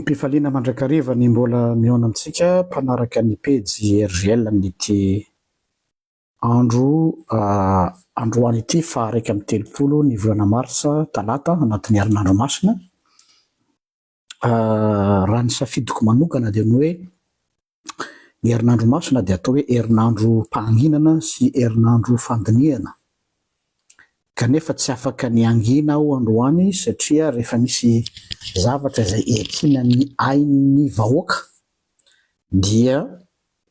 Mpifaliana mandrakariva ny mbola mihaona amintsika mpanaraka ny pejy RGL amin'ity androany ity fa 1 ny volana marsa talata anatin'ny herinandro masina. Raha ny safidiko manokana dia ny hoe ny herinandro masina dia atao hoe herinandro mpahanginana sy herinandro fandiniana. Kanefa tsy afaka ny angina aho androany satria rehefa misy zavatra izay ekina ny ain'ny vahoaka dia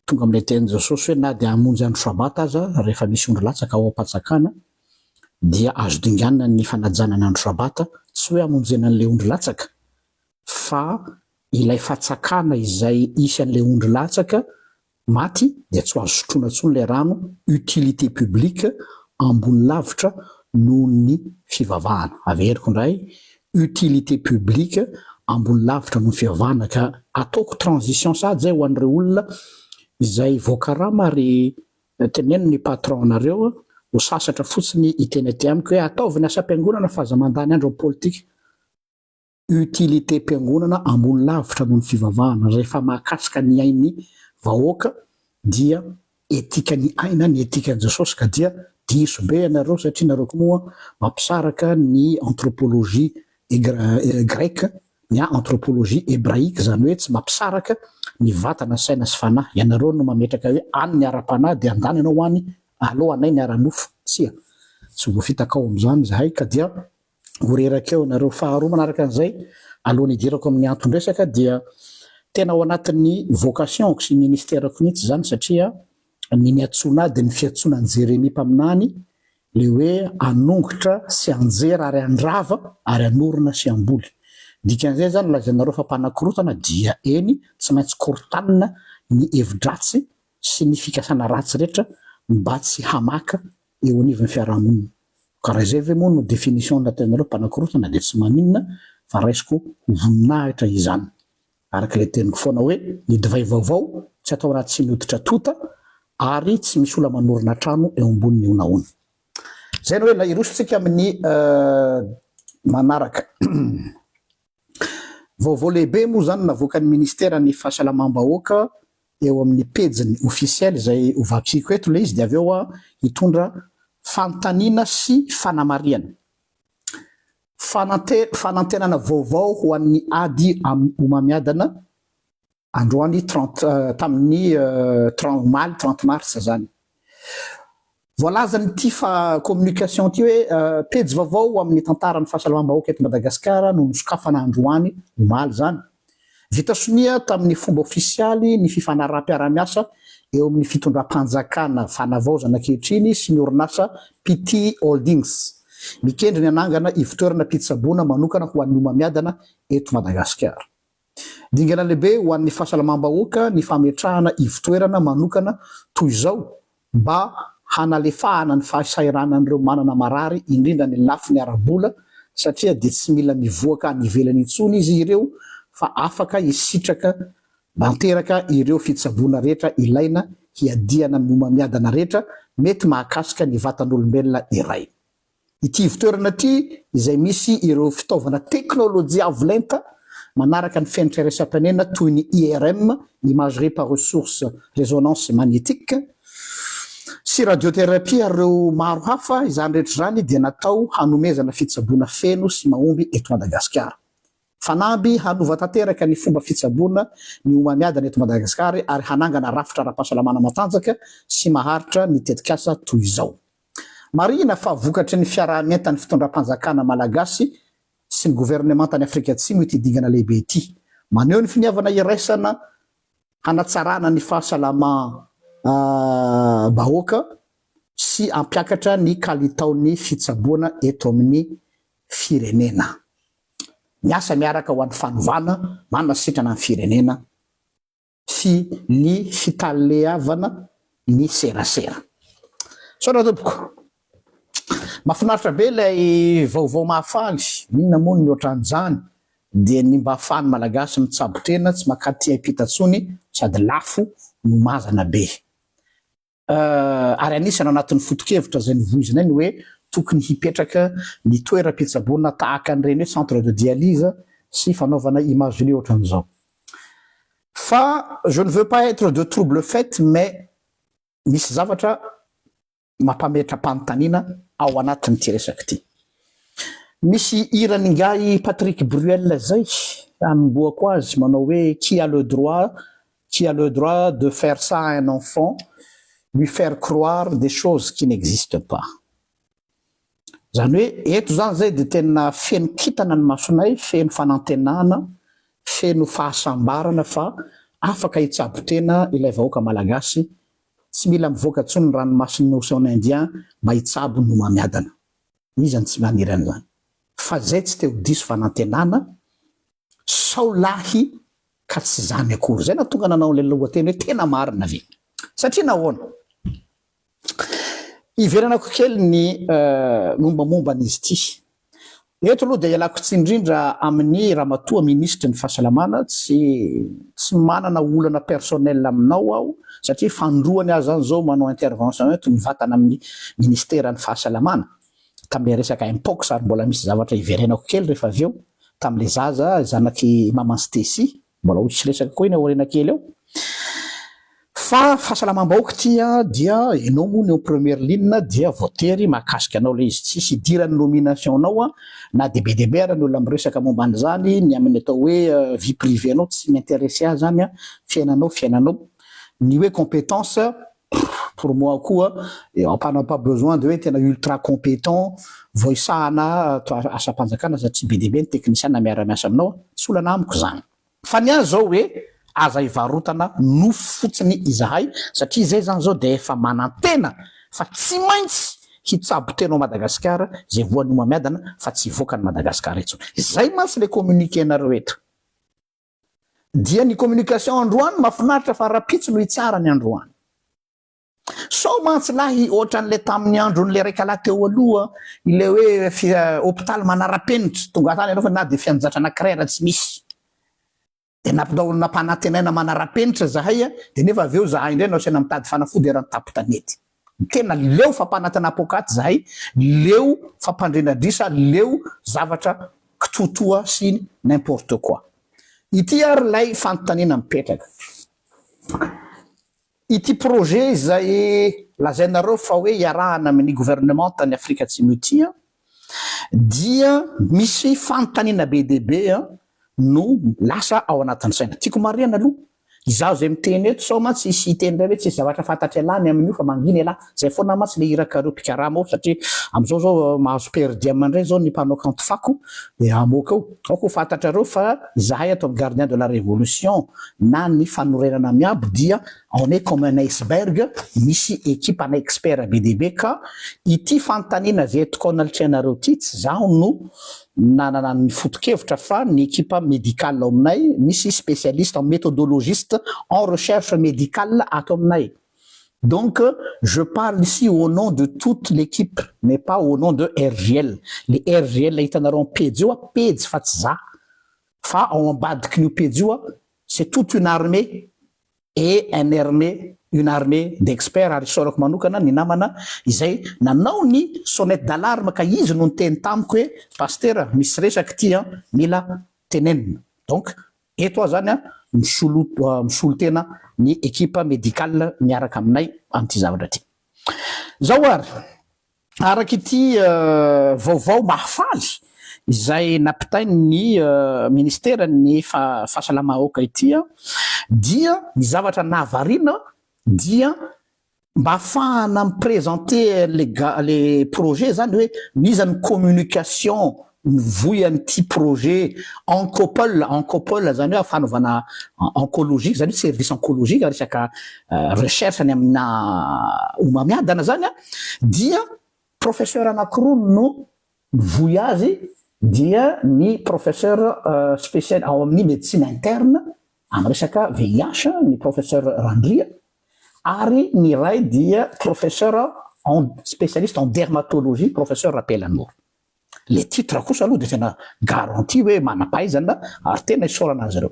tonga amin'ilay teny Jesosy hoe na dia hamonjy andro sabata aza rehefa misy ondro latsaka ao am-patsakana dia azo dinganina ny fanajanana andro sabata, tsy hoe hamonjena an'ilay ondro latsaka fa ilay fatsakana izay isy an'ilay ondro latsaka maty dia tsy azo sotroina intsony ilay rano. Utilité publique ambony lavitra noho ny fivavahana. Averiko indray, utilité publique ambony lavitra noho ny fivavahana. Ka ataoko transition sady zay ho an'ireo olona izay voakarama ary teneno ny patron anareo ho sasatra fotsiny hiteny aty amiko hoe ataovy ny asa-piangonana fa aza mandany andro amin'ny politika. Utilité mpiangonana ambony lavitra noho ny fivavahana. Rehefa mahakasika ny ain'ny vahoaka dia etika ny aina, ny etika ny Jesosy, ka dia diso be ianareo satria nareo koa mampisaraka ny anthropologie grecque, ny anthropologie hébraïque, zany hoe tsy mampisaraka ny vatana, saina sy fanahy. Ianareo no mametraka hoe any ny ara-panahy dia andany ianao any, aleo anay ny ara-nofo. Tsy voafitakao amin'izany zahay, ka dia horerakeo nareo. Faharoa manaraka an'izay, alohan'ny hidirako amin'ny antondresaka, dia tena ao anatin'ny vocation sy ministèrako mihitsy zany satria ny niatsona dia ny fiatsonan'i Jérémie mpaminany le hoe anongotra sy anjera ary andrava ary anorina sy amboly. Dikan'izay zany lazainareo fa mpanakorotana dia eny tsy maintsy korotanina ny hevi-dratsy sy ny fikasana ratsy rehetra mba tsy hamaka eo anivon'ny fiarahamonina. Karaha izay ve moa no définition nataonareo mpanakorotana dia tsy maninona fa raisiko voninahitra izany. Araka ilay teniko foana hoe ny divay vaovao tsy atao anaty sy mihoditra tota ary tsy misy olona manorina trano eo amboniny onaona. Zay no hoe irositsika amin'ny manaraka. Vaovao lehibe moa zany navoakan'ny ministère ny fahasalamam-bahoaka eo amin'ny pejiny officiel izay ovakiko eto ilay izy, dia avy eo hitondra fanontaniana sy fanamariana. Fanantenana vaovao ho an'ny ady homamiadana androany tamin'ny 30 mars zany. Voalazany ity fa communication ity hoe pejy vaovao amin'ny tantaran'ny fahasalamam-bahoaka eto Madagasikara no nosokafana androany omaly zany. Vita sonia tamin'ny fomba ofisialy ny fifanaraha-piara-miasa eo amin'ny fitondram-panjakana fanavaozana ankehitriny sy ny orinasa PT Holdings, mikendry ny anangana ivitoerana mpitsaboana manokana ho an'ny homamiadana eto Madagasikara. Dingana lehibe ho an'ny fahasalamam-bahoaka ny fametrahana ivitoerana manokana toy izao mba hanalefahana ny fahasairanan'ireo manana marary indrindra ny lafiny ara-bola, satria dia tsy mila mivoaka any ivelany intsony izy ireo fa afaka hisitraka manteraka ireo fitsaboana rehetra ilaina hiadiana amin'ny homamiadana rehetra mety mahakasika ny vatan'olombelona iray. Ity ivitoerana ity izay misy ireo fitaovana teknôlôjia avolenta manaraka ny fenitra iraisam-panena toy ny IRM, imagerie par ressource résonance magnétique, sy radiothérapie ary ireo maro hafa. Izany rehetra izany dia natao hanomezana fitsaboana feno sy mahomby eto Madagasikara. Fanamby hanova tanteraka ny fomba fitsaboana ny homamiadana eto Madagasikara ary hanangana rafitra ara-pahasalamana matanjaka sy maharitra ny tetikasa toy izao. Marina fa vokatry ny fiarahamientan'ny fitondram-panjakana malagasy sy ny gouvernementany Afrika Atsimo ity dingana lehibe ity. Maneho ny finiavana iraisana hanatsarana ny fahasalamam-bahoaka sy ampiakatra ny kalitaon'ny fitsaboana eto amin'ny firenena. Miasa miaraka ho an'ny fanovana, manana sitrana ny firenena sy ny fitaleavana ny serasera. Saona tompoko, mahafinaritra be ilay vaovao mahafaly. Inona moa ny ohatran'izany dia ny mba ahafahany malagasy mitsabotrena tsy makaty ampita-tsony sady lafo no mazana be. Ary anisany anatin'ny foto-kevitra izay nivoizinay ny hoe tokony hipetraka ny toeram-pitsaboana tahaka an'ireny hoe centre de dialyse sy fanaovana imagerie ohatran'izao. Fa je ne veux pas être de trouble fait, mais misy zavatra mampametra-panontaniana ao anatin'ity resaka ity. Misy iran'ingay Patrick Bruel zay amboako azy manao hoe qui a le droit de faire ça à un enfant, lui faire croire des choses qui n'existent pas. Zany hoe eto zany zay de tena feno kitana ny masonay, feno fanantenana, feno fahasambarana fa afaka hitsabo-tena ilay vahoaka malagasy, tsy mila mivoaka tsony ny ranomason'ny océan Indien mba hitsabo no mamiadana. Izany tsy manirana zany. Fa zay tsy teo diso fanantenana, sao lahy ka tsy zany akory. Zay na tonga nanao le lohateny hoe tena marina ve. Satria nahoana? Iveranako kely ny mombamomba an'izy ity. Eto aloha dia ialako tsindrindra amin'ny ramatoa ministra ny fahasalamana, tsy manana olana personnel aminao aho, satria fandroany azy zany zao manao intervention eto mivatana amin'ny ministera ny fahasalamana. Tamin'le resaka impox ary mbola misy zavatra iverenako kely rehefa avy eo tamin'le zaza zanaky Maman Stécie, mbola hoy tsy resaka koa iny aoriana kely eo. Fa fahasalamam-bahoaka tia dia enao moa ny première ligne dia voatery mahakasika anao le izy, tsisy idiran'ny nomination anao na debe ary ny olona miresaka momba an'izany, ny amin'ny atao hoe vie privée anao tsy m'intéressé azy zany fiainanao. Ny hoe compétence pour moi koa on n'a pas besoin de hoe tena ultra compétent voisana asa-panjakana satria be debe ny technicien miara-miasa aminao, tsy olana amiko zany. Fa ny azy zao hoe aza ivarotana no fotsiny izahay satria zay zany zao de efa manantena fa tsy maintsy hitsabo tena Madagasikara zay voan'ny mamiadana fa tsy voaka ny Madagasikara etso. Zay mantsy le communiqué nareo eto. Dia ny communication androany mafinaritra fa rapitso no itsara ny androany. So mantsy lahy ohatran'le tamin'ny andron'le raika teo aloha ile hoe hôpital manara-penitra tonga tany anao fa na de fianjatra anankiray raha tsy misy. De nampanantenaina manara-penitra zahay de nefa aveo zahay indray naosena mitady fanafody eran'ny tapo-tanety. Tena leo fampanantenapokaty zahay, leo fampandrenadrisa, leo zavatra kitotoa sy n'importe quoi. Ity ary lay fanontaniana mipetraka. Ity projet zay lazainareo fa hoe iarahana amin'ny gouvernement tany Afrika Atsimo ity dia misy fanontaniana be deaibe no lasa ao anatin'ny saina. Tiako marihana aloha izaho zay miteny eto sao mantsy isy teny ray hoe tsy zavatra fantatry alany amin'io fa manginy ala zay foana mantsy le hirakareo pikarama ao satria am'izao zao mahazo perdiam indray zao ny mpanao kanto fako de amoaka ao ko fantatrareo fa izahay ato amin'ny gardien de la révolution na ny fanorenana miabo dia on est comme un iceberg, misy équipe ana expert BDB ka ity fanontaniana zay etoko analatrehanareo ity tsy zaho no nanana ny foto-kevitra fa ny équipe médicale aminay, misy spécialiste en méthodologiste en recherche médicale ato aminay. Donc, je parle ici au nom de toute l'équipe, mais pas au nom de RGL. Les RGL, hitanareo pejy io pejy fa tsy za. Fa ao ambadiky ny pejy io c'est toute une armée et une armée d'experts ary sorako manokana ny namana izay nanao ny sonnette d'alarme ka izy no niteny tamiko hoe pasteur misy resaka ty mila tenenina. Donc eto zany misolo tena ny équipe médicale miaraka aminay amin'ity zavatra ty. Zao ary araka ity vaovao mahafaly izay napitainy ny ministera ny fahasalamahoaka ity dia ny zavatra nahavariana dia mba ahafahana miprésenter les projets zany hoe mizany communication voy an'ity projet encopole zany hoe fanaovana oncologique zany hoe service oncologique resaka recherche ny amina omamiadana zany dia professeur anankiroa no voy azy dia ny professeur spécial ao amin'ny médecine interne amin'ny resaka VIH ny professeur Randria ary ny ray dia professeur spécialiste en dermatologie professeur Rapelanoro. Le titre kosa aloha de tena garantie hoe manam-pahaizana ary tena isaorana azy ireo.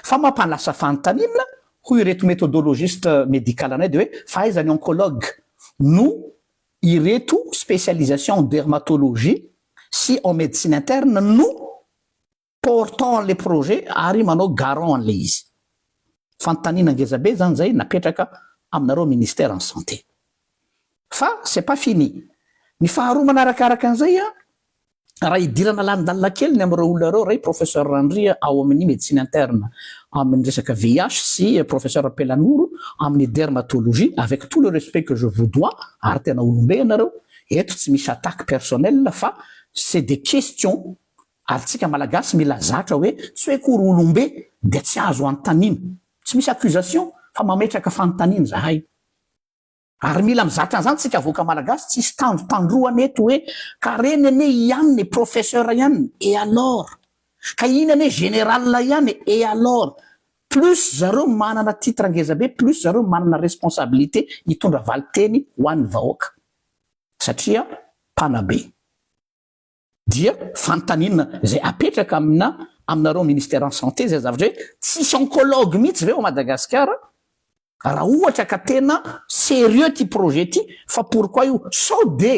Fa mampanasa fanontaniana hoy ireto méthodologiste médical anay de hoe fahaizany oncologue no ireto spécialisation en dermatologie si en médecine interne no portant les projets ary manao garant an'le izy fantanina ngezabe zany zay napetraka aminareo ministère en santé fa c'est pas fini ny faharoa manarakaraka an'izay a raha idirana lanindalina kely ny am'ireo olona reo ray professeur Randria ao amin'ny médecine interne amin'ny resaka VIH sy professeur Pelanoro amin'ny dermatologie avec tout le respect que je vous dois ary tena olombe ianareo eto tsy misy attaque personnelle fa c'est des questions ary tsika malagasy mila zatra hoe tsy hoe kory olombe dia tsy azo antanina tsy misy accusation fa mametraka fantanina zahay ary mila mizatra an'izany tsika avoaka malagasy tsisy tandroany eto hoe ka reny ane ihany ny professeur ihany et alors ka iny ane général ihany et alors plus zareo manana titre ngezabe plus zareo manana responsabilité hitondra valiteny ho an'ny vahoaka satria mpanabe dia fantanina zay apetraka aminareo ministère en santé zay zavatra hoe tsisy oncologue mihitsy ve ao Madagasikara raha ohatra ka tena sérieux ty projet ty fa pourquoi io saude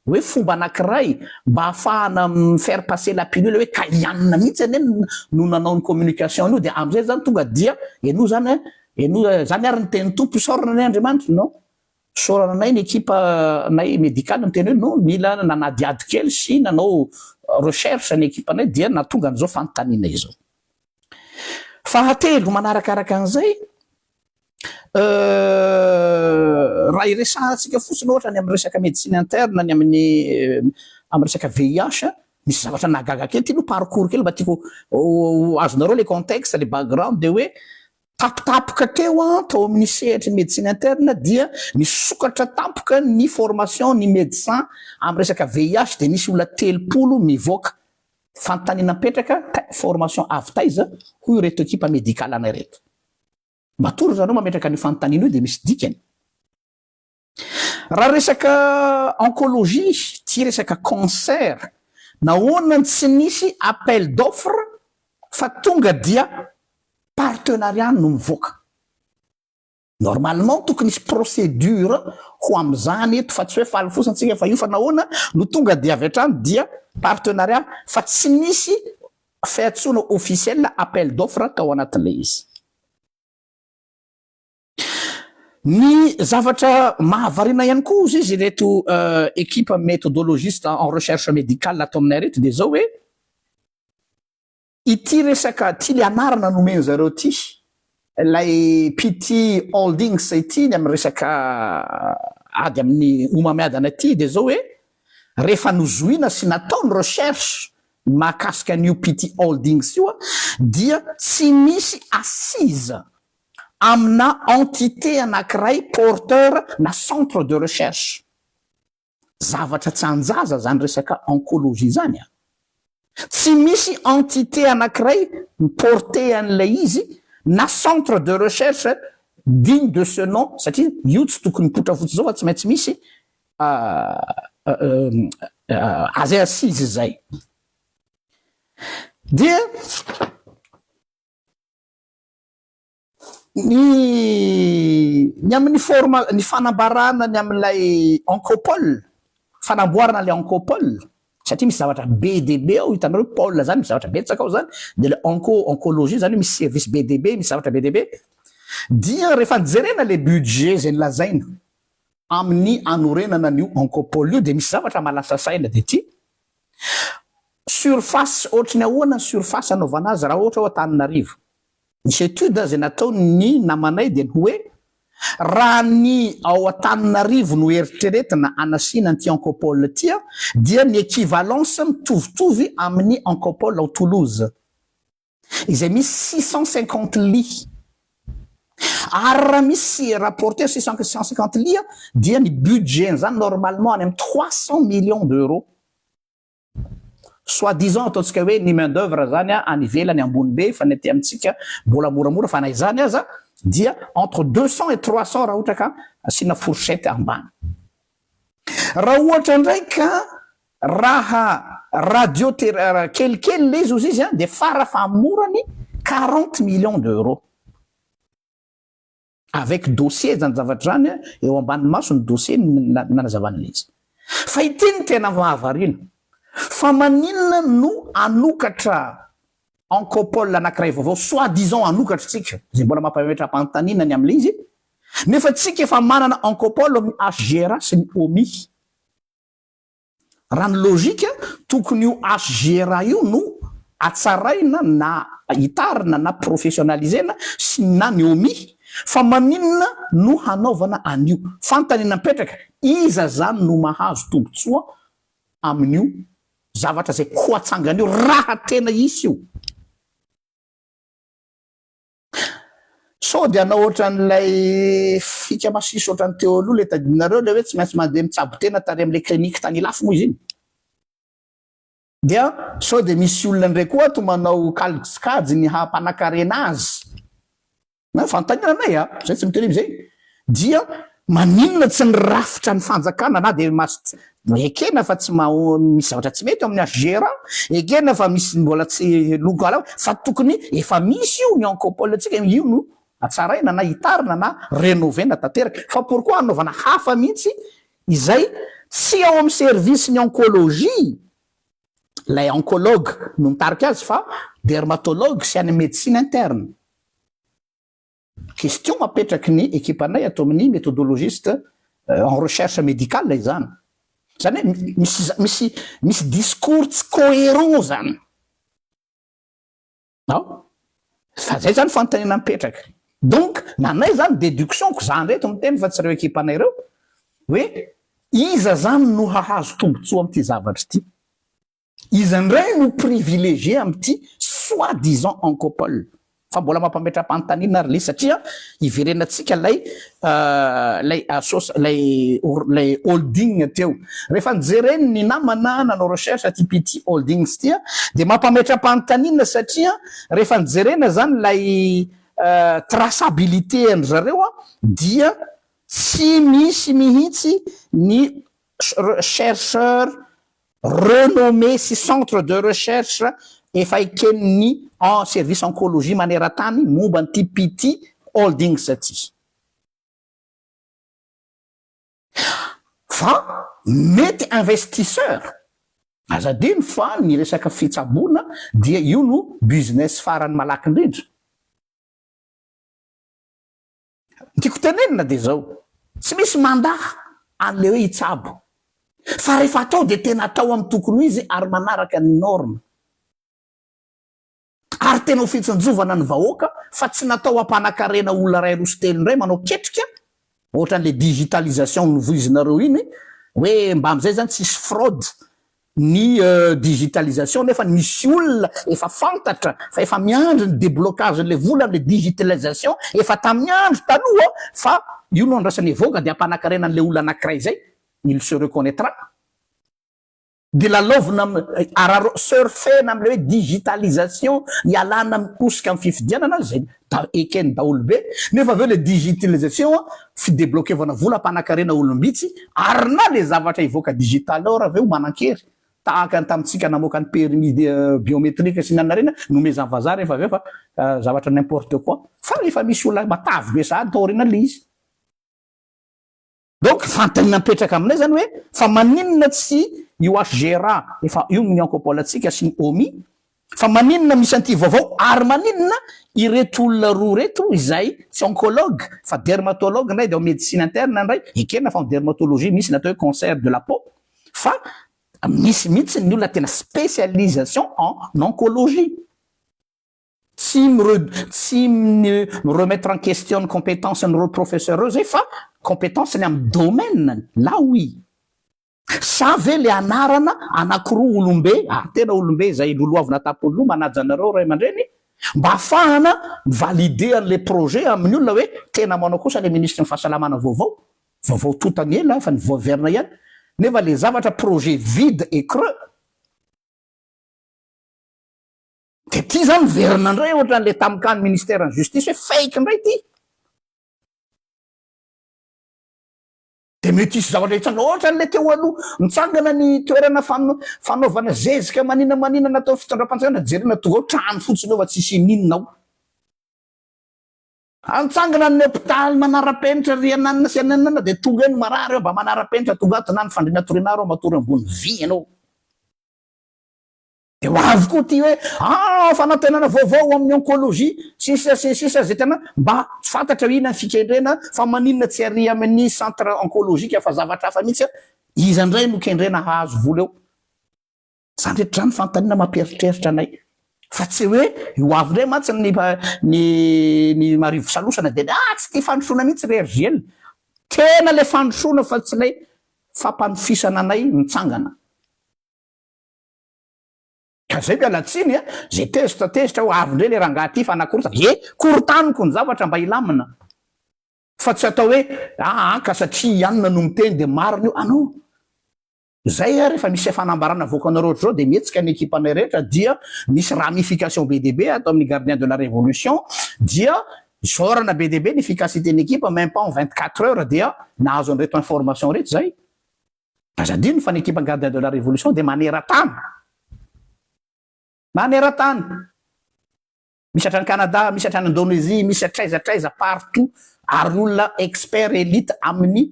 hoe fomba anankiray mba ahafahana faire passer la pilule hoe ka ianina mihitsy ane no nanao ny communication an'io dia am'izay zany tonga dia eno zany ary ny teny tompo isorana nay Andriamanitra non sorana nay ny équipe nay médicale ny teny hoe non mila nanadiady kely sy nanao recherche ny équipe anay dia natonga an'izao fantanina izao fahatelo manarakaraka an'izay raha iresahantsika fotsiny ohatra ny amin'ny resaka médecine interne ny amin'ny resaka VIH misy zavatra nagaga kely ty no parcours kely mba tiako azonareo le contexte le background de hoe tapotapoka teo tao amin'ny sehatry médecine interne dia nisokatra tapoka ny formation ny médecin amin'ny resaka VIH de nisy olona 30 mivoaka fantanina petraka formation avy taiza hoy reto équipe médicale anay reto matory zareo mametraka ny fantanina io de misy dikany raha resaka oncologie ty resaka cancer nahoana tsy nisy appel d'offre fa tonga dia partenariat no mivoaka normalement tokony nisy procédure ho am'izany eto fa tsy hoe faly fosiny tsika fa io fa nahoana no tonga dia avy hatrany dia partenariat fa tsy nisy fiantsoana officiel appel d'offre tao anatin'le izy ny zavatra mahavarina ihany koa ozy izy reto équipe méthodologiste en recherche médicale ato aminay reto de zao hoe ity resaka ty le anarana nomeny zareo ty lay PT Holdings ity ny amin'ny resaka ady amin'ny omamiadana ty de zao hoe rehefa nozoina sy natao ny recherche mahakasika an'io PT Holdings io dia tsy misy assise amina entité anankiray porteur na centre de recherche zavatra tsy anjaza zany resaka oncologie zany tsy misy entité anankiray porté an'ilay izy na centre de recherche digne de ce nom satria io tsy tokony mipotra fotsy zao fa tsy maintsy misy azy assise zay dia ny amin'ny ny fanambarana ny amin'ilay oncopole fanamboarana le oncopole satria misy zavatra BDB ao hitanareo pôle zany misy zavatra betsaka ao zany de le oncologie zany misy service BDB misy zavatra BDB dia rehefa nijerena le budget zay nilazaina amin'ny anorenana an'io oncopole io de misy zavatra malasa saina de ty surface ohatrany ahoana ny surface anaovana azy raha ohatra ho Antananarivo nisy étude zay natao ny namanay de hoe raha ny ao Antananarivo no eritreretina anasina ty oncopole ty dia ny équivalence mitovitovy amin'ny oncopole ao Toulouse izay misy 650 lits ary raha misy rapporté 650 lits dia ny budget zany normalement any amin'ny 300 millions d'euros soi-disant ataontsika hoe ny main d'œuvre zany any ivelany ambony be fa nety amintsika mbola moramora fa na izany aza dia entre 200 et 300 raha ohatra ka asina fourchette ambany raha ohatra ndraika raha radio kelikely le izy ozy izy de fara famorany 40 millions d'euros avec dossier zany zavatra zany eo ambany maso ny dossier nanazavana le izy fa ity ny tena mahavarina fa maninona no anokatra encopole anankiray vaovao soit disant anokatra tsika zay mbola mampametram-panontaniana am'le izy nefa tsika efa manana encopole amin'ny hgr sy ny omi raha ny logika tokony io hgr io no atsaraina na hitarina na professionnalisena sy na ny omi fa maninona no hanaovana anio fantanina mipetraka iza zany no mahazo tombotsoa amin'io zavatra zay ho atsangan'io raha tena isy io so de anao ohatran'lay fika masisy ohatrany teo aloha le tadinareo le hoe tsy maintsy mandeha mitsabo tena tary am'le kliniky tany lafo moa izy iny dia so de misy olona ndray koa to manao kalikajy ny hampanankarena azy na fantanina anay zay tsy miteny zay dia maninona tsy ny rafitra ny fanjakana na de ekena fa tsy misy zavatra tsy mety amin'ny hgr ekena fa misy mbola tsy lokala fa tokony efa misy io ny encopole atsika io no atsaraina na hitarina na renovena tanteraka fa pourquoi anaovana hafa mihitsy izay tsy ao amin'ny service ny oncologie lay oncologue no mitarika azy fa dermatologue sy any médecine interne question mapetraky ny équipanay atao amin'ny méthodologiste en recherche médicale lay zany zany hoe misy discours tsy cohérent zany fa zay zany fantanina mipetraka donc nanay zany déduction ko zany reto miteny fa tsy reo équipanay reo hoe iza zany no hahazo tombotsoa am'ty zavatra ty iza ndray no privilégié am'ty soit disant encopole fa mbola mampametra-panontaniana ary le satria iverenatsika lay holding teo rehefa nijereny ny namana nanao recherche ty petit holdings tya de mampametra-panontaniana satria rehefa nijerena zany lay traçabilité any zareo dia tsy misy mihitsy ny chercheur renommé sy centre de recherche efa ekeniny en service oncologie maneran-tany momba nyty petit holdings aty fa mety investisseur azadiny fa ny resaka fitsaboana dia io no business farany malaky indrindra tiako tenenina de zao tsy misy mandaha an'le hoe hitsabo fa rehefa atao de tena atao amin'ny tokony izy ary manaraka ny norme ary tena ho fitsinjovana ny vahoaka fa tsy natao ampanankarena olona ray rositely ndray manao ketrika ohatran'le digitalisation novoizinareo iny hoe mba am'izay zany tsisy fraude ny digitalisation nefa misy olona efa fantatra fa efa miandro ny déblocage le vola am'le digitalisation efa tamin'ny andro taloha fa io no andrasany evoaka de ampanankarena an'le olona anankiray zay il se reconnaîtra de lalovina surfena am'le hoe digitalisation ialana mikosika amin'ny fifidianana zay da ekeny daolo be nefa aveo le digitalisation fidébloquevana vola ampanankarena olombitsy ary na le zavatra ivoaka digital ao raha aveo manan-kery tahaka tamitsika namoaka ny permis biométrique sy nanarena nomezany vazaha rehefa aveo fa zavatra n'importe quoi fa rehefa misy olona matavy be sahady taorina le izy donc fantanina mipetraka aminay zany hoe fa maninona tsy io hgr efa io ny encopole atsika sy ny omi fa maninona misy anty vaovao ary maninona ireto olona roa reto izay tsy oncologue fa dermatologue ndray de ao médecine interne ndray ekena fa en dermatologie misy natao hoe cancer de la peau fa misy mihitsy ny olona tena spécialisation en oncologie tsy me remettre en question ny compétence ny professeur reo zay fa compétence ny amin'ny domaine là oui sa ve le anarana anakiroa olombe tena olombe zay loloavina tapoloha manajanareo ray aman-dreny mba ahafahana valide an'le projet amin'ny olona hoe tena manao kosa le ministre ny fahasalamana vaovao totany ela fa ny voaverina ihany nefa le zavatra projet vide et creux de ty zany verina ndray ohatran'le tamikany ministère ny justice hoe fake ndray ty de mety isy zavatra hitsanga ohatran'le teo aloha mitsangana ny toerana fanaovana zezika manina natao fitondram-panjakana jerena tonga ao trano fotsiny eo fa tsisy ninonao antsangana ny hôpitaly manara-penitra riananina sy ananana de tonga eny marary eo mba manara-penitra tonga ato na ny fandriana torinaro matory ambony vy ianao de ho avy koa ty hoe fanantenana vaovao amin'ny onkôlôjia sisa zay tena mba tsy fantatra ina fikendrena fa maninona tsy ary amin'ny centre onkôlôjika fa zavatra hafa mihitsy iza ndray no kendrena hahazo vola eo zany rehetra zany fantanina mampieritreritra anay fa tsy hoe ho avy ndray mantsy ny marivo salosana de tsy ty fandrosoana mihitsy reergel tena le fandrosoana fa tsy lay fampanofisana anay mitsangana ka zay mialatsiny zay tezitra ho avy ndray le rangaha ty fanakorotana korotaniko ny zavatra mba ilamina fa tsy atao hoe ka satria ianona no miteny de marina io anao zay rehefa misy fanambarana voakanareo zao de mihetsika ny ekipanay rehetra dia misy ramification be de be atao amin'ny gardien de la révolution dia zorana be de be l'efficacité n'équipe même pas en 24 heures dia nahazo an'ireto information rehetra zay azadino fa ny équipe gardien de la révolution de maneran-tany misy hatrany Canada, misy hatrany Indonésie, misy atraiza partout ary olona expert élite amin'ny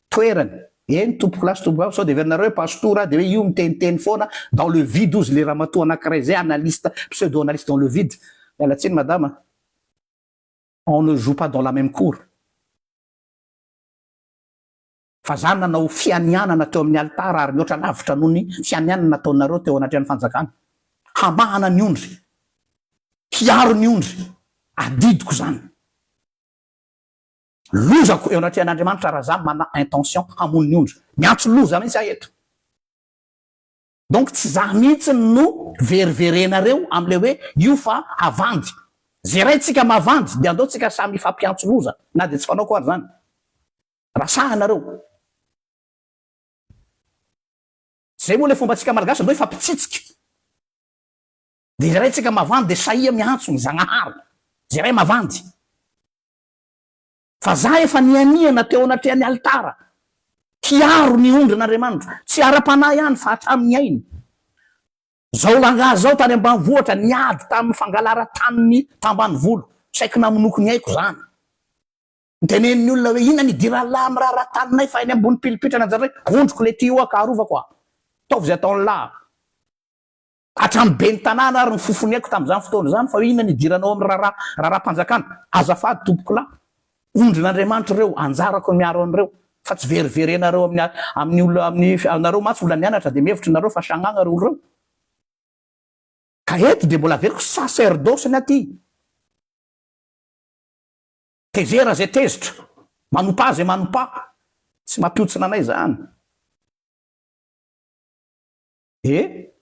toerany tompoko lasy tompoko sao de verinareo pastora de hoe io miteniteny foana dans le vide ozy le ramatoa anankiray zay analyste pseudo analyste dans le vide mialatsiny madama on ne joue pas dans la même cour fa zany nanao fianianana teo amin'ny altara ary mihoatra lavitra noho ny fianianana nataonareo teo anatrehan'ny fanjakana hamahana ny ondry hiaro ny ondry adidiko zany lozako eo anatrehan'Andriamanitra raha zany mana intention hamono ny ondry miantso loza mihitsy ahy eto donc tsy za mihitsy no veriverenareo am'le hoe io fa havandy zay raitsika mavandy de andao tsika samy fampiantso loza na de tsy fanao ko ary zany rasahanareo zay moa le fomba tsika malagasy andao ifampitsitsika de zay raitsika mavandy de saia miantso ny zagnahary zay ray mavandy fa za efa nianiana teo anatrehan'ny altara hiaro ny ondry n'Andriamanitra tsy ara-panahy ihany fa hatramin'ny ainy zao langa zao tany ambanivohitra niady tamin'ny fangalara-taniny tambanivolo saiky namonoko ny aiko zany miteneniny olona hoe ina nidira lamy raha-taninay fa iny ambony pilipitrana anjary ondriko le ty io ka arovako taovy zay ataony lahy hatramy be ny tanàna ary ny fofony aiko tam'izany fotoana zany fa hoe ina nidiranao amin'ny raha-panjakana azafady tompoko lahy ondry n'Andriamanitra reo anjarako miaro an'ireo fa tsy veriverenareo amin'ny olona nareo matsy olona nianatra de mihevitra nareo fa sagnagna reo reo ka eto de mbola veriko sacerdosiny aty tezera zay tezitra manompa zay manompa tsy mampiotsina anay zany et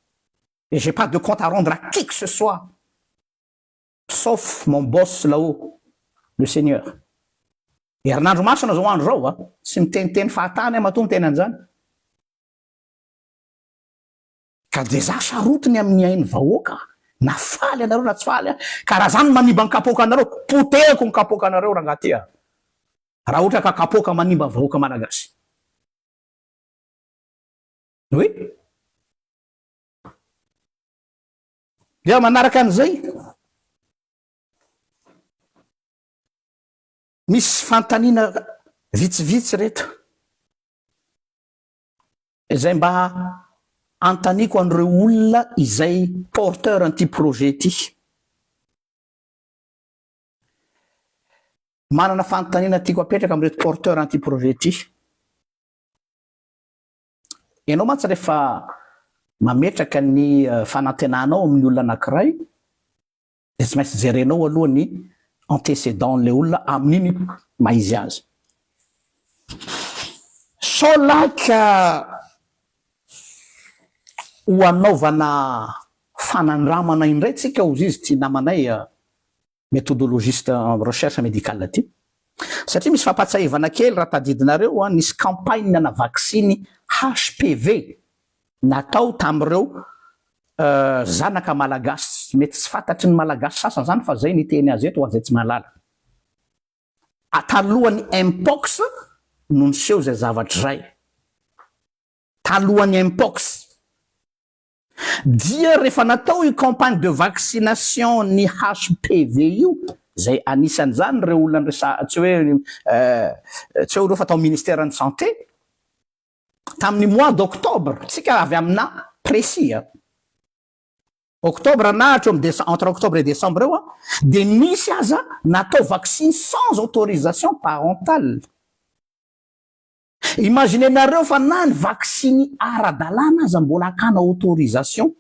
j'ai pas de compte à rendre à qui que ce soit sauf mon boss là-haut le Seigneur herinandro masina zao andro zao tsy miteniteny fahatany matoa miteny an'izany ka de za sarotiny amin'ny ainy vahoaka na faly anareo na tsy faly ka raha zany manimba ny kapoka anareo poteko ny kapoka anareo raha ngaty raha ohatra ka kapoka manimba ny vahoaka malagasy oui dia manaraka an'izay misy fantanina vitsivitsy reto izay mba antaniko an'ireo olona izay porteur an'ity projet ty manana fantanina tiako apetraka am'reto porteur an'ity projet ty ianao mantsy rehefa mametraka ny fanantenanao amin'ny olona anankiray de tsy maintsy jerenao aloha ny antécédent le olona amin'iny maizy azy solaka ho anaovana fanandramana indray tsika ozy izy ty namanay méthodologiste en recherche médicale ty satria misy fampatsahivana kely raha tadidinareo nisy campagne na vaksiny HPV natao tamin'ireo zanaka malagasy mety tsy fantatry ny malagasy sasany zany fa zay niteny azy eto ho azay tsy mahalala talohan'ny mpox no niseho zay zavatra zay talohan'ny mpox dia rehefa natao io campagne de vaccination ny HPV io zay anisan'izany reo olona tsy hoe reo fa tao ministère de santé tamin'ny mois d'octobre tsika avy amina précis octobre nahatra entre octobre et décembre eo a de misy aza natao vaccine sans autorisation parentale. Imaginenareo fa na ny vacciny ara-dalàna aza mbola akana autorisation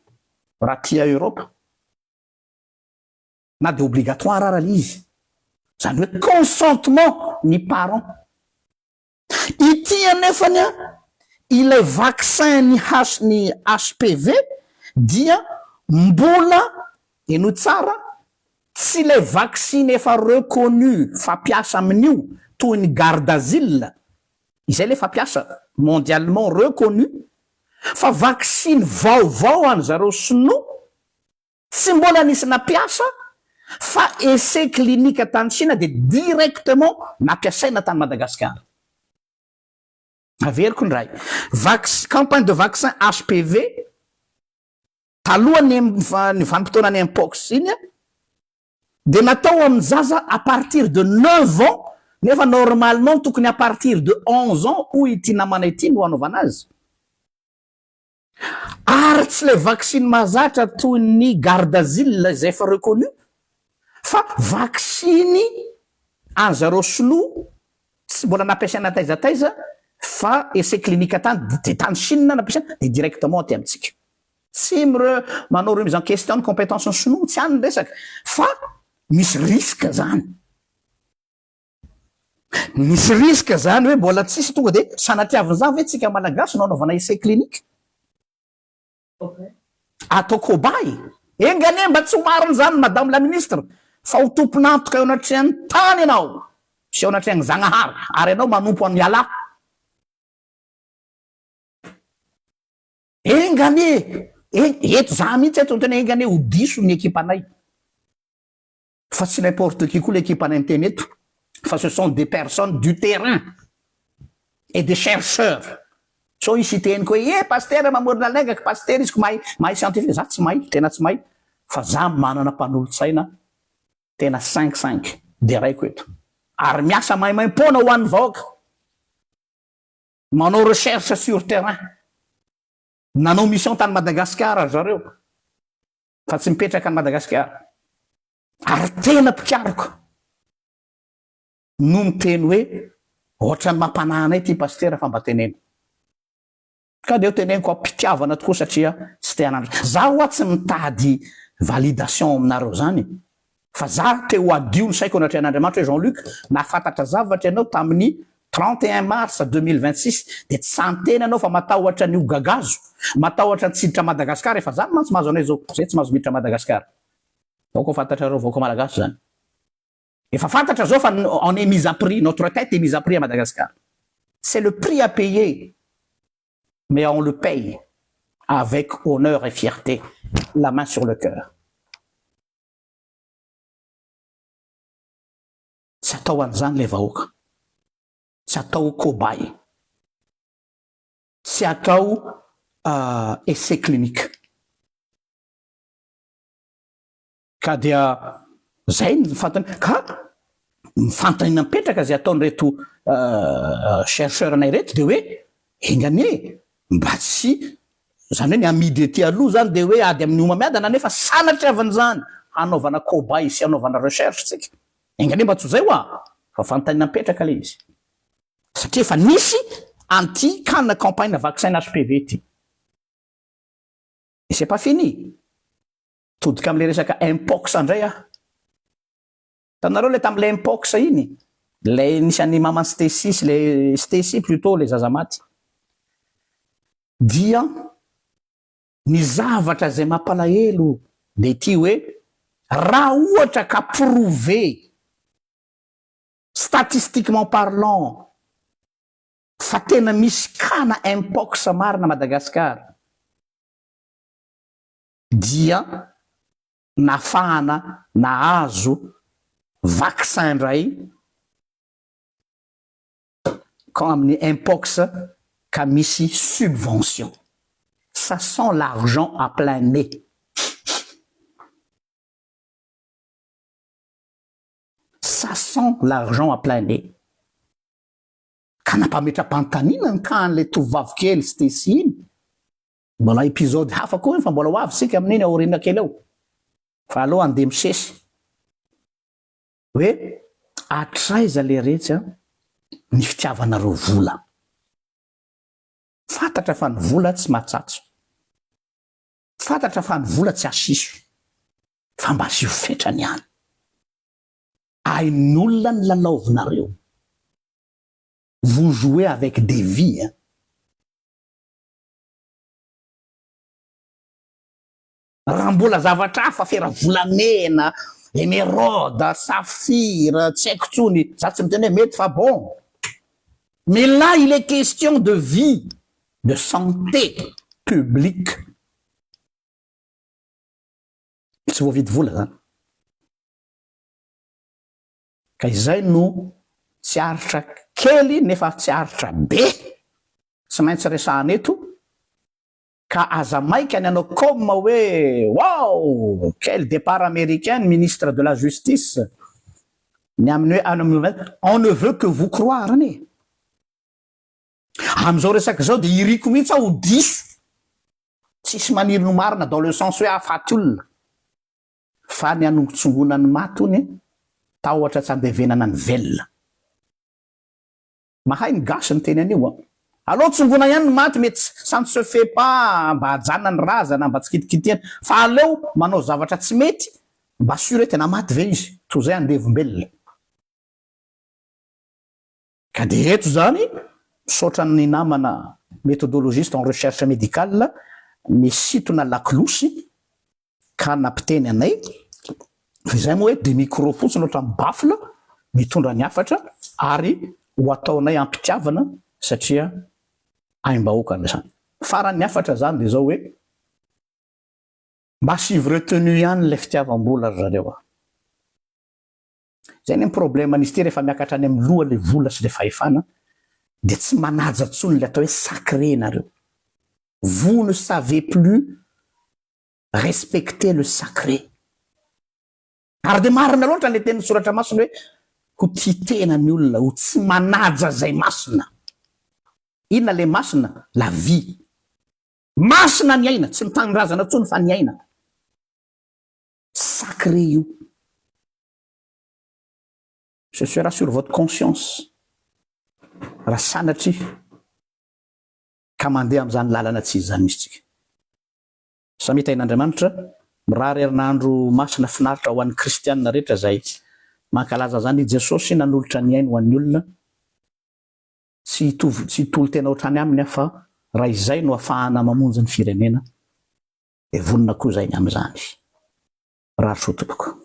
raha tia Europe na de obligatoire ara izy, zany hoe consentement ny parent. Ity anefany a ilay vaccin ny HPV dia mbola eno tsara tsy ilay vaccine efa reconnu fampiasa amin'io toy ny Gardasil, izay le fampiasa mondialement reconnu, fa vaccine vaovao any zareo sinoa tsy mbola nisy napiasa fa essai clinique tany Chine de directement nampiasaina tany Madagasikara. Averiko ndray campagne de vaccin HPV talohany ny vanim-potoana ny mpox iny de natao amin'ny zaza à partir de 9 ans, nefa normalement tokony à partir de 11 ans ho ity namana ity no anaovana azy. Ary tsy le vaccine mazatra toy ny Gardasil izay efa reconnu, fa vaccine any zareo sinoa tsy mbola nampiasaina taizataiza fa essai clinique tany de tany Chine nampiasaina de directement aty amitsika. Tsy manao remise en question ny compétence ny sinoa, tsy any resaka, fa misy risque zany. Misy risque zany hoe mbola tsisy tonga de sanatiaviny zany hoe tsika malagasy no anaovana essai clinique. Atao cobaye. Engane mba tsy ho mariny zany madame la ministre, fa ho tomponantoka eo anatrehany tany ianao sy eo anatrehany Zagnahary ary ianao manompo amin'ny ala. Engane eto za mihitsy eto tena engane ho diso ny ekipanay, fa tsy n'importe qui koa l'équipanay miteny eto, fa ce sont des personnes du terrain et des chercheurs. So izy teny koa pasteur mamorona laigaka pasteur izy ko mahay scientifique, za tsy mahay, tena tsy mahay, fa za manana mpanolotsaina tena 5-5 de raiko eto ary miasa maimaimpona ho an'ny vahoaka, manao recherche sur terrain, nanao mission tany Madagasikara zareo fa tsy mipetraka any Madagasikara. Ary tena pikariko no miteny hoe ohatrany mampanahana ty pasteur fa mba teneny, ka de teneniko ampitiavana tokoa satria tsy te hanandra za hoa tsy mitady validation aminareo zany, fa za te ho adio ny saiko anatrehan'Andriamanitra hoe Jean-Luc nafantatra zavatra ianao tamin'ny 31 mars 2026 de tsy santeny anao fa matahotra ny gagazo, matahotra ny tsiditra Madagasikara, efa zany mantsy mahazo anay zao, zay tsy mahazo miditra Madagasikara. Vaoko fantatra reo vaoko malagasy zany. Efa fantatra zao fa on est mis à prix, notre tête est mise à prix à Madagascar. C'est le prix à payer, mais on le paye avec honneur et fierté, la main sur le cœur. Tsy atao an'izany le vahoaka, tsy atao cobaye, tsy atao essai clinique. Ka dia zay ny fantany, ka mifantany napetraka zay ataon'ireto chercheur anay reto de hoe engane mba tsy zany hoe ny amidy ety aloha zany de hoe ady amin'ny omamiadana nefa sanatra avan'izany hanaovana cobaye sy hanaovana recherche tsika. Engane mba tsy zay hoa fa fantany napetraka le izy satria efa nisy anti canne campagne vaccin HPV ty. Et c'est pas fini. Todika am'le resaka mpox andray tanareo le tam'le mpox iny, le nisan'ny mamany Stécie, le Stécie plutôt le zazamaty, dia ny zavatra zay mampalahelo de ty hoe raha ohatra ka prouvé statistiquement parlant fa tena misy kana mpox marina Madagasikara, dia nafahana nahazo vaccin ndray quand amin'ny mpox ka misy subvention. Ça sent l'argent à plein nez. Ça sent l'argent à plein nez. Ka nampametra-pantanina ny kan'le tovavy kely Stécie iny mbola épisode hafa koa fa mbola ho avy sika amin'iny aoriana kely eo fa aloha andeha misesy hoe atraiza le rehetra ny fitiavanareo vola fantatra fa ny vola tsy mahatsatso fantatra fa ny vola tsy asiso fa mba asio fetrany ihany ain'olona ny lalaovinareo vous jouez avec des vies hein? Raha mbola zavatra hafa fera volamena émeraude saphir tsy haiko tsony za tsy miteny hoe mety fa bon mais là il est question de vie de santé publique tsy voavidy vola zany ka izay no tsy aritra kely nefa tsy aritra be tsy maintsy resahana eto ka aza maika ny anao comme hoe wow quel départ américain ministre de la justice ny amin'ny hoe on ne veut que vous croire ne am'izao resaky zao de iriko mihitsy aho diso tsisy maniry no marina dans le sens hoe afaty olona fa ny anongotsongonany maty ony tahotra tsy andevenana ny velona mahay ny gasy ny teny anio aloha tsongona ihany ny maty mety ça ne se fait pas mba hajanona ny razana mba tsy kitikitiana fa aleo manao zavatra tsy mety mba sûr hoe tena maty ve izy to zay andevombelona ka de eto zany misaotra ny namana méthodologiste en recherche médicale misitona laklosy ka nampiteny anay fa izay moa hoe de micro fotsiny ohatra ny bafle mitondra ny afatra ary ho ataonay ampitiavana satria aim-bahoaka zany farany afatra zany de zao hoe mba sivy retenu ihany le fitiavam-bola ry zareo zay ny problème nisy ty rehefa miakatra any amin'ny loha le vola sy le fahefana de tsy manaja tsony le atao hoe sacré nareo vous ne savez plus respecter le sacré ary de marina loatra le teny soratra masina hoe ho titena ny olona ho tsy manaja zay masina inona le masina la vie masina ny aina tsy mitanirazana tsony fa ny aina sacré io ce sera sur votre conscience raha sanatry ka mandeha am'izany lalana tsy izy zany misy tsika samita in'Andriamanitra mirary herinandro masina finaritra ho an'ny kristianina rehetra zay mankalaza zany Jesosy nanolotra ny ainy ho an'ny olona tsy hitolo tena ohatrany aminy fa raha izay no ahafahana mamonjy ny firenena de vonona koa zay ny am'izany rary soa tompoko